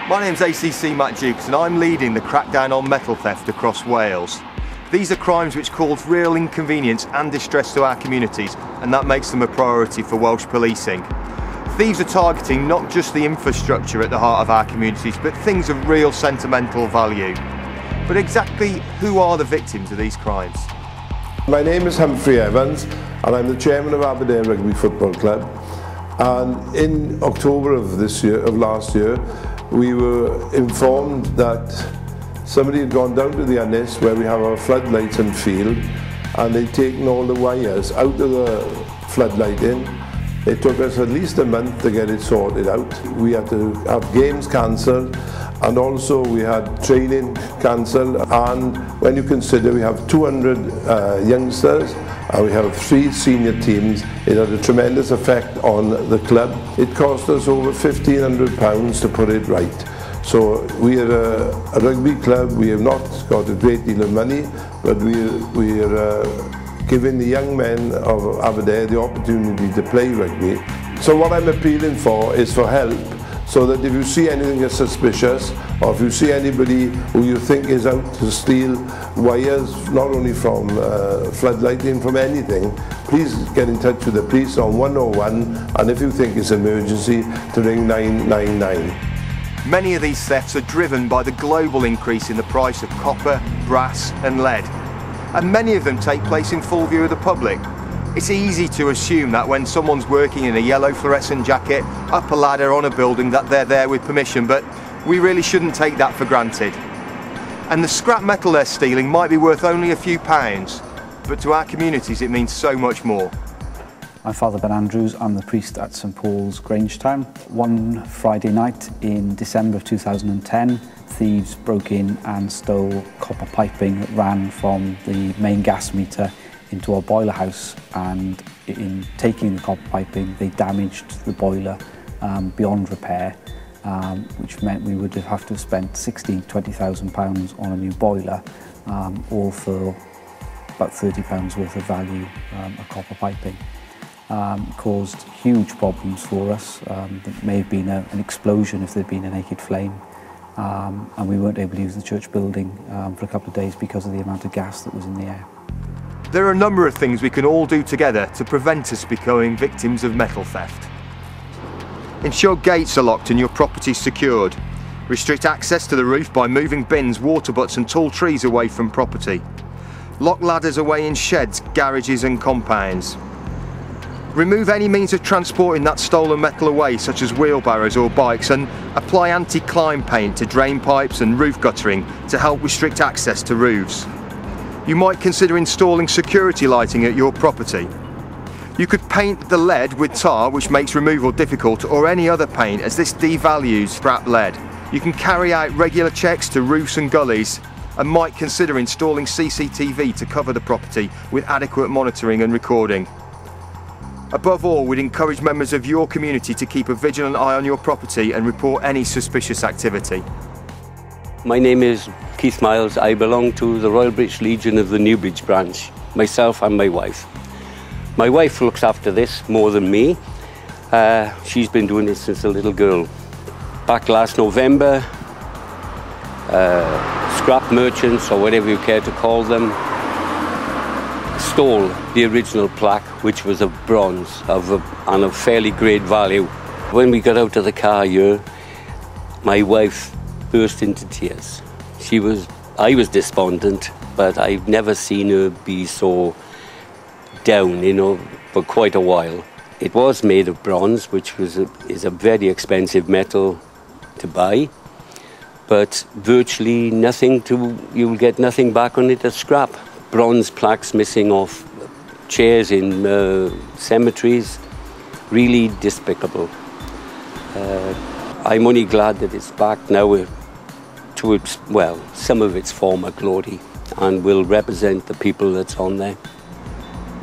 My name's ACC Matt Jukes and I'm leading the crackdown on metal theft across Wales. These are crimes which cause real inconvenience and distress to our communities, and that makes them a priority for Welsh policing. Thieves are targeting not just the infrastructure at the heart of our communities, but things of real sentimental value. But exactly who are the victims of these crimes? My name is Humphrey and I'm the chairman of Aberdare Rugby Football Club. And in October of last year, we were informed that somebody had gone down to the Ynys where we have our floodlights and field, and they'd taken all the wires out of the floodlighting. It took us at least a month to get it sorted out. We had to have games cancelled, and also we had training cancelled. And when you consider we have 200 youngsters and we have 3 senior teams, it had a tremendous effect on the club. It cost us over £1,500 to put it right. So we are a rugby club. We have not got a great deal of money, but we are giving the young men of Aberdare the opportunity to play rugby. So what I'm appealing for is for help, so that if you see anything that's suspicious, or if you see anybody who you think is out to steal wires, not only from floodlighting, from anything, please get in touch with the police on 101, and if you think it's an emergency, to ring 999. Many of these thefts are driven by the global increase in the price of copper, brass and lead. And many of them take place in full view of the public. It's easy to assume that when someone's working in a yellow fluorescent jacket up a ladder on a building that they're there with permission, but we really shouldn't take that for granted. And the scrap metal they're stealing might be worth only a few pounds, but to our communities it means so much more. I'm Father Ben Andrews. I'm the priest at St Paul's, Grangetown. One Friday night in December of 2010, thieves broke in and stole copper piping that ran from the main gas meter into our boiler house, and in taking the copper piping they damaged the boiler beyond repair, which meant we would have to have spent £20,000 on a new boiler, all for about £30 worth of value of copper piping. Caused huge problems for us. There may have been an explosion if there'd been a naked flame, and we weren't able to use the church building for a couple of days because of the amount of gas that was in the air. There are a number of things we can all do together to prevent us becoming victims of metal theft. Ensure gates are locked and your property secured. Restrict access to the roof by moving bins, water butts and tall trees away from property. Lock ladders away in sheds, garages and compounds. Remove any means of transporting that stolen metal away, such as wheelbarrows or bikes, and apply anti-climb paint to drain pipes and roof guttering to help restrict access to roofs. You might consider installing security lighting at your property. You could paint the lead with tar, which makes removal difficult, or any other paint, as this devalues scrap lead. You can carry out regular checks to roofs and gullies, and might consider installing CCTV to cover the property with adequate monitoring and recording. Above all, we'd encourage members of your community to keep a vigilant eye on your property and report any suspicious activity. My name is Keith Miles. I belong to the Royal British Legion of the Newbridge branch, myself and my wife. My wife looks after this more than me. She's been doing this since a little girl. Back last November, scrap merchants, or whatever you care to call them, stole the original plaque, which was of bronze and of fairly great value. When we got out of the car here, my wife burst into tears. I was despondent, but I've never seen her be so down, for quite a while. It was made of bronze, which is a very expensive metal to buy, but virtually nothing you'll get nothing back on it as scrap. Bronze plaques missing off chairs in cemeteries, really despicable. I'm only glad that it's back now to some of its former glory, and will represent the people that's on there.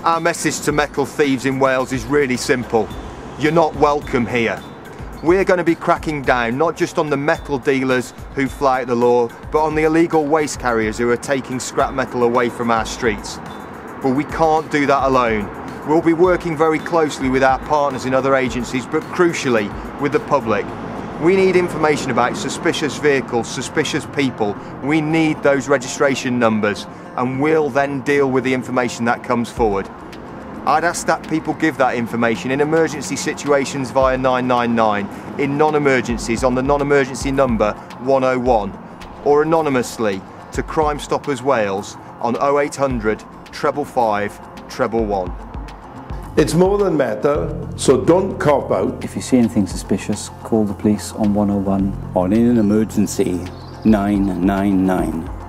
Our message to metal thieves in Wales is really simple. You're not welcome here. We're going to be cracking down not just on the metal dealers who flout the law, but on the illegal waste carriers who are taking scrap metal away from our streets. But we can't do that alone. We'll be working very closely with our partners in other agencies, but crucially with the public. We need information about suspicious vehicles, suspicious people. We need those registration numbers, and we'll then deal with the information that comes forward. I'd ask that people give that information in emergency situations via 999, in non-emergencies on the non-emergency number 101, or anonymously to Crime Stoppers Wales on 0800 555 111. It's more than metal, so don't cop out. If you see anything suspicious, call the police on 101. Or in an emergency, 999.